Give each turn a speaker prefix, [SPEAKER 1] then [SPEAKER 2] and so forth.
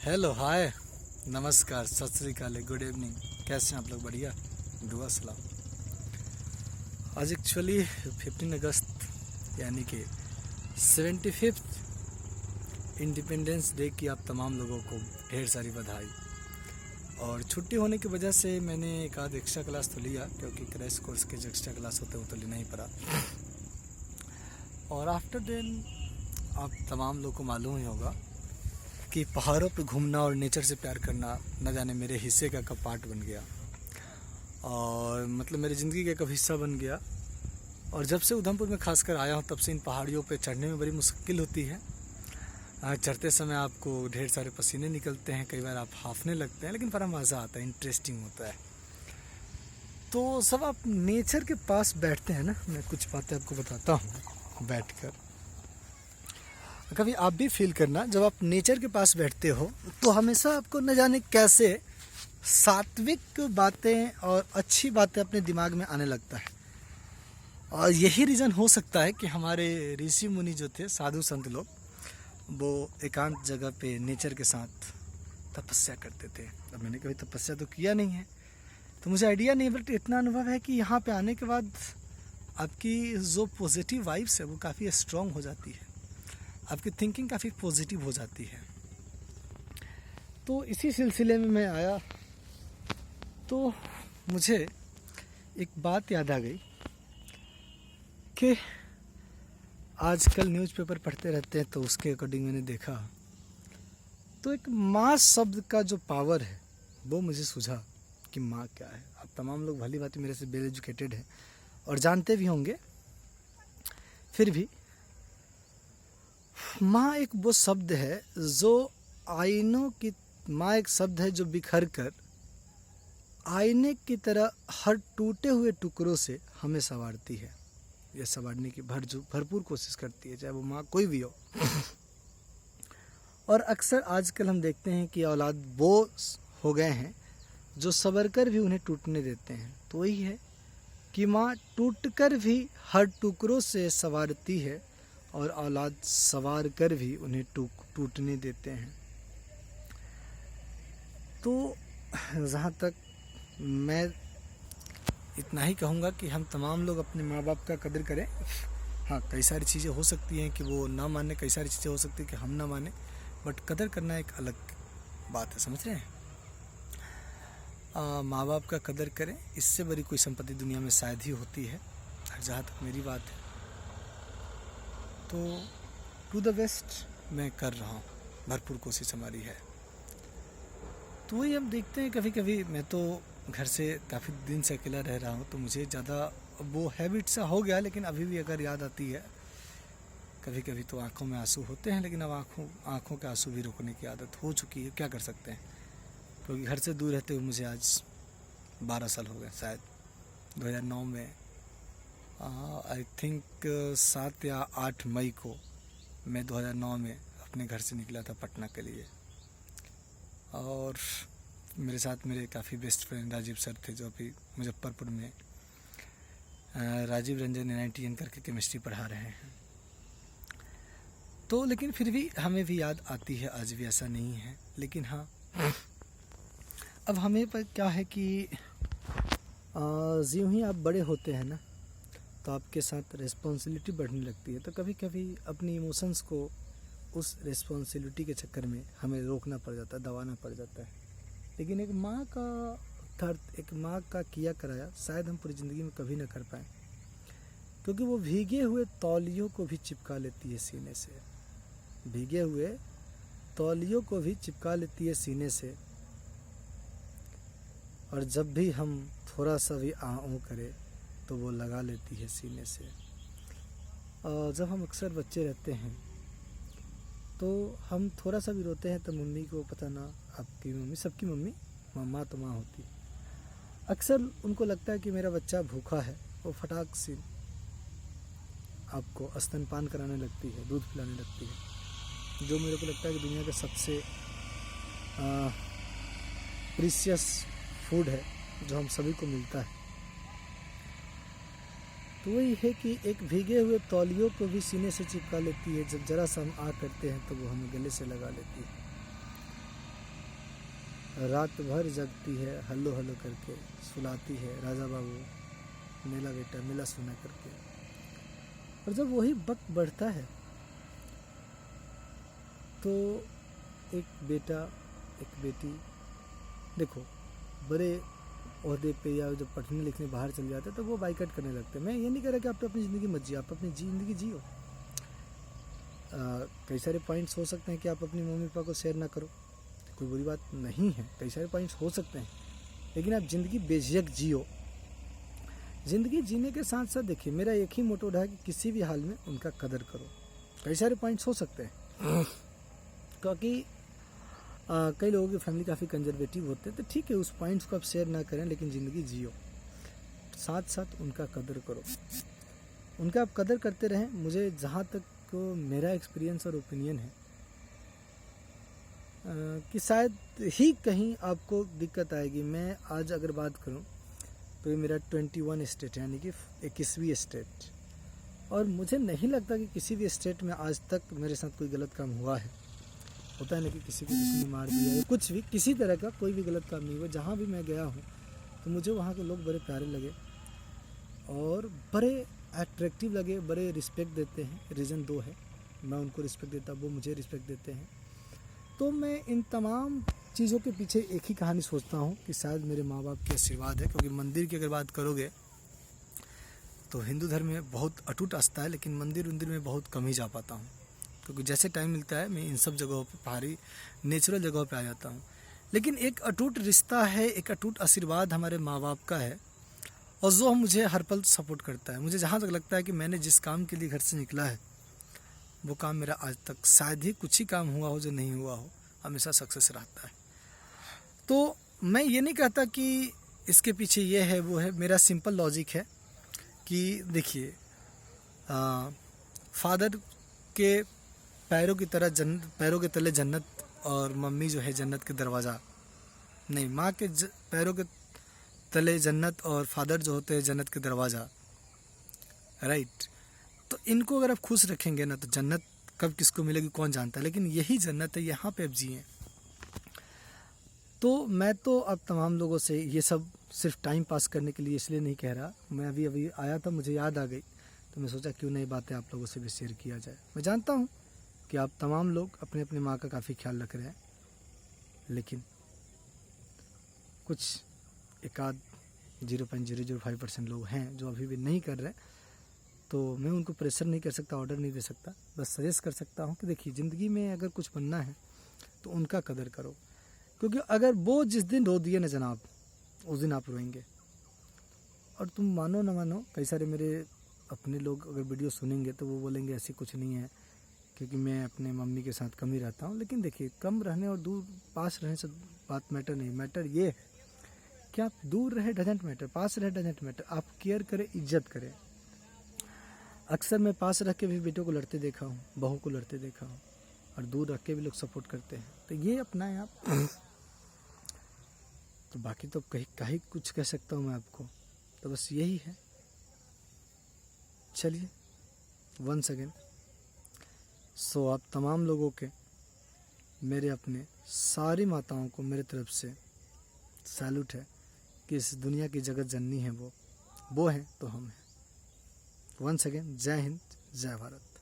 [SPEAKER 1] Hello hi नमस्कार सत श्री अकाल गुड इवनिंग। कैसे हैं आप लोग? बढ़िया, दुआ सलाम। आज एक्चुअली 15 अगस्त यानी कि 75th इंडिपेंडेंस डे की आप तमाम लोगों को ढेर सारी बधाई। और छुट्टी होने की वजह से मैंने एक आध एक्स्ट्रा क्लास तो लिया, क्योंकि क्रैश कोर्स के जो एक्स्ट्रा क्लास होते हैं वो तो लेना ही पड़ा। और आफ्टर देन आप तमाम लोगों को मालूम ही होगा कि पहाड़ों पे घूमना और नेचर से प्यार करना न जाने मेरे हिस्से का कब पार्ट बन गया, और मतलब मेरी ज़िंदगी का कब हिस्सा बन गया। और जब से उधमपुर में खासकर आया हूँ तब से इन पहाड़ियों पे चढ़ने में बड़ी मुश्किल होती है। चढ़ते समय आपको ढेर सारे पसीने निकलते हैं, कई बार आप हाफने लगते हैं, लेकिन बड़ा मज़ा आता है, इंटरेस्टिंग होता है। तो सब आप नेचर के पास बैठते हैं ना, मैं कुछ बातें आपको बताता हूँ बैठकर। कभी आप भी फील करना, जब आप नेचर के पास बैठते हो तो हमेशा आपको न जाने कैसे सात्विक बातें और अच्छी बातें अपने दिमाग में आने लगता है। और यही रीज़न हो सकता है कि हमारे ऋषि मुनि जो थे, साधु संत लोग, वो एकांत जगह पे नेचर के साथ तपस्या करते थे। अब मैंने कभी तपस्या तो किया नहीं है तो मुझे आइडिया नहीं, बट इतना अनुभव है कि यहाँ पे आने के बाद आपकी जो पॉजिटिव वाइब्स है वो काफ़ी स्ट्रॉन्ग हो जाती है, आपकी थिंकिंग काफ़ी पॉजिटिव हो जाती है। तो इसी सिलसिले में मैं आया तो मुझे एक बात याद आ गई कि आजकल न्यूज़पेपर पढ़ते रहते हैं, तो उसके अकॉर्डिंग मैंने देखा तो एक माँ शब्द का जो पावर है वो मुझे सूझा कि माँ क्या है। अब तमाम लोग भली भांति मेरे से वेल एजुकेटेड हैं और जानते भी होंगे, फिर भी माँ एक वो शब्द है जो आईनों की, माँ एक शब्द है जो बिखर कर आईने की तरह हर टूटे हुए टुकड़ों से हमें संवारती है, या संवारने की भरपूर कोशिश करती है, चाहे वो माँ कोई भी हो। और अक्सर आजकल हम देखते हैं कि औलाद वो हो गए हैं जो सबर कर भी उन्हें टूटने देते हैं। तो वही है कि माँ टूट कर भी हर टुकड़ों से संवारती है और औलाद सवार कर भी उन्हें टूटने देते हैं। तो जहाँ तक मैं इतना ही कहूँगा कि हम तमाम लोग अपने माँ बाप का कदर करें। हाँ, कई सारी चीज़ें हो सकती हैं कि वो ना माने, कई सारी चीज़ें हो सकती हैं कि हम ना माने, बट कदर करना एक अलग बात है, समझ रहे हैं? माँ बाप का कदर करें, इससे बड़ी कोई संपत्ति दुनिया में शायद ही होती है। और जहाँ तक मेरी बात है तो टू द बेस्ट मैं कर रहा हूँ, भरपूर कोशिश हमारी है। तो वही हम देखते हैं, कभी कभी मैं तो घर से काफ़ी दिन से अकेला रह रहा हूँ तो मुझे ज़्यादा वो हैबिट सा हो गया, लेकिन अभी भी अगर याद आती है कभी कभी तो आंखों में आंसू होते हैं। लेकिन अब आंखों के आंसू भी रोकने की आदत हो चुकी है, क्या कर सकते हैं, क्योंकि घर से दूर रहते हुए मुझे आज 12 साल हो गए। शायद 2009 में आई थिंक 7 या 8 मई को मैं 2009 में अपने घर से निकला था पटना के लिए। और मेरे साथ मेरे काफ़ी बेस्ट फ्रेंड राजीव सर थे, जो अभी मुजफ्फरपुर में राजीव रंजन NITN करके केमिस्ट्री पढ़ा रहे हैं। तो लेकिन फिर भी हमें भी याद आती है, आज भी ऐसा नहीं है। लेकिन हाँ, अब हमें पर क्या है कि ज्यों ही आप बड़े होते हैं ना तो आपके साथ रिस्पॉन्सिबिलिटी बढ़ने लगती है। तो कभी कभी अपनी इमोशंस को उस रिस्पॉन्सिबिलिटी के चक्कर में हमें रोकना पड़ जाता है, दबाना पड़ जाता है। लेकिन एक माँ का दर्द, एक माँ का किया कराया शायद हम पूरी ज़िंदगी में कभी ना कर पाएँ, क्योंकि वो भीगे हुए तौलियों को भी चिपका लेती है सीने से, भीगे हुए तौलियों को भी चिपका लेती है सीने से। और जब भी हम थोड़ा सा भी आऊँ करें तो वो लगा लेती है सीने से। और जब हम अक्सर बच्चे रहते हैं तो हम थोड़ा सा भी रोते हैं तो मम्मी को, पता ना आपकी मम्मी, सबकी मम्मी, माँ तो माँ होती है, अक्सर उनको लगता है कि मेरा बच्चा भूखा है, वो फटाक से आपको स्तनपान कराने लगती है, दूध पिलाने लगती है, जो मेरे को लगता है कि दुनिया का सबसे प्रीशियस फूड है जो हम सभी को मिलता है। तो वही है कि एक भीगे हुए तौलियों को भी सीने से चिपका लेती है, जब जरा सा हम आ करते हैं तो वो हमें गले से लगा लेती है। रात भर जगती है हल्लो हल्लो करके, सुलाती है राजा बाबू मेला बेटा मेला सुना करके। और जब वही वक्त बढ़ता है तो एक बेटा एक बेटी, देखो बड़े ओहदे पे या जब पढ़ने लिखने बाहर चले जाते हैं तो वो बाइकआउट करने लगते हैं। मैं ये नहीं कह रहा कि आप तो अपनी ज़िंदगी मत जियो, आप अपनी ज़िंदगी जियो। कई सारे पॉइंट्स हो सकते हैं कि आप अपनी मम्मी पापा को शेयर ना करो, कोई बुरी बात नहीं है, कई सारे पॉइंट्स हो सकते हैं, लेकिन आप ज़िंदगी बेझिझक जियो। ज़िंदगी जीने के साथ साथ देखिए मेरा एक ही मोटो रहा है कि किसी भी हाल में उनका कदर करो। कई सारे पॉइंट्स हो सकते हैं क्योंकि कई लोगों की फैमिली काफ़ी कंजर्वेटिव होते हैं, तो ठीक है उस पॉइंट्स को आप शेयर ना करें, लेकिन ज़िंदगी जियो, साथ साथ उनका कदर करो, उनका आप कदर करते रहें। मुझे जहाँ तक मेरा एक्सपीरियंस और ओपिनियन है कि शायद ही कहीं आपको दिक्कत आएगी। मैं आज अगर बात करूं तो ये मेरा 21 स्टेट है, यानी कि 21वीं स्टेट, और मुझे नहीं लगता कि किसी भी स्टेट में आज तक मेरे साथ कोई गलत काम हुआ है। होता है ना कि किसी को किसी ने मार दिया या कुछ भी, किसी तरह का कोई भी गलत काम नहीं हुआ। जहाँ भी मैं गया हूँ तो मुझे वहाँ के लोग बड़े प्यारे लगे और बड़े अट्रैक्टिव लगे, बड़े रिस्पेक्ट देते हैं। रीज़न 2 है, मैं उनको रिस्पेक्ट देता, वो मुझे रिस्पेक्ट देते हैं। तो मैं इन तमाम चीज़ों के पीछे एक ही कहानी सोचता हूँ कि शायद मेरे माँ बाप की आशीर्वाद है। क्योंकि मंदिर की अगर बात करोगे तो हिंदू धर्म में बहुत अटूट आस्था है, लेकिन मंदिर में बहुत कम ही जा पाता हूँ, क्योंकि जैसे टाइम मिलता है मैं इन सब जगहों पे, पहाड़ी नेचुरल जगहों पे आ जाता हूँ। लेकिन एक अटूट रिश्ता है, एक अटूट आशीर्वाद हमारे माँ बाप का है, और जो मुझे हर पल सपोर्ट करता है। मुझे जहाँ तक लगता है कि मैंने जिस काम के लिए घर से निकला है वो काम मेरा आज तक, शायद ही कुछ ही काम हुआ हो जो नहीं हुआ हो, हमेशा सक्सेस रहता है। तो मैं ये नहीं कहता कि इसके पीछे ये है वो है, मेरा सिंपल लॉजिक है कि देखिए फादर के पैरों की तरह पैरों के तले जन्नत, और मम्मी जो है जन्नत के दरवाज़ा नहीं, माँ के पैरों के तले जन्नत और फादर जो होते हैं जन्नत के दरवाज़ा, राइट। तो इनको अगर आप खुश रखेंगे ना तो जन्नत कब किसको मिलेगी कौन जानता है, लेकिन यही जन्नत है, यहाँ पे आप जिए। तो मैं तो अब तमाम लोगों से ये सब सिर्फ टाइम पास करने के लिए इसलिए नहीं कह रहा, मैं अभी आया था, मुझे याद आ गई, तो मैं सोचा क्यों नहीं बातें आप लोगों से भी शेयर किया जाए। मैं जानता हूँ कि आप तमाम लोग अपने अपने माँ का काफ़ी ख्याल रख रहे हैं, लेकिन कुछ एकाध 0.005% लोग हैं जो अभी भी नहीं कर रहे। तो मैं उनको प्रेशर नहीं कर सकता, ऑर्डर नहीं दे सकता, बस सजेस्ट कर सकता हूँ कि देखिए ज़िंदगी में अगर कुछ बनना है तो उनका कदर करो, क्योंकि अगर वो जिस दिन रो दिए ना जनाब, उस दिन आप रोएंगे। और तुम मानो ना मानो, कई सारे मेरे अपने लोग अगर वीडियो सुनेंगे तो वो बोलेंगे ऐसी कुछ नहीं है, क्योंकि मैं अपने मम्मी के साथ कम ही रहता हूँ। लेकिन देखिए कम रहने और दूर पास रहने से बात मैटर नहीं, मैटर ये है कि आप दूर रहे डजेंट मैटर, पास रहे डजेंट मैटर, आप केयर करें, इज्जत करें। अक्सर मैं पास रख के भी बेटों को लड़ते देखा हूँ, बहू को लड़ते देखा हूँ, और दूर रख के भी लोग सपोर्ट करते हैं। तो ये अपनाएं आप। तो बाकी तो कहीं कुछ कह सकता हूँ मैं आपको, तो बस यही है। चलिए वंस अगेन सो आप तमाम लोगों के, मेरे अपने सारी माताओं को मेरे तरफ से सैल्यूट है कि इस दुनिया की जगत जननी है वो हैं तो हम हैं। वंस अगेन जय हिंद, जय भारत।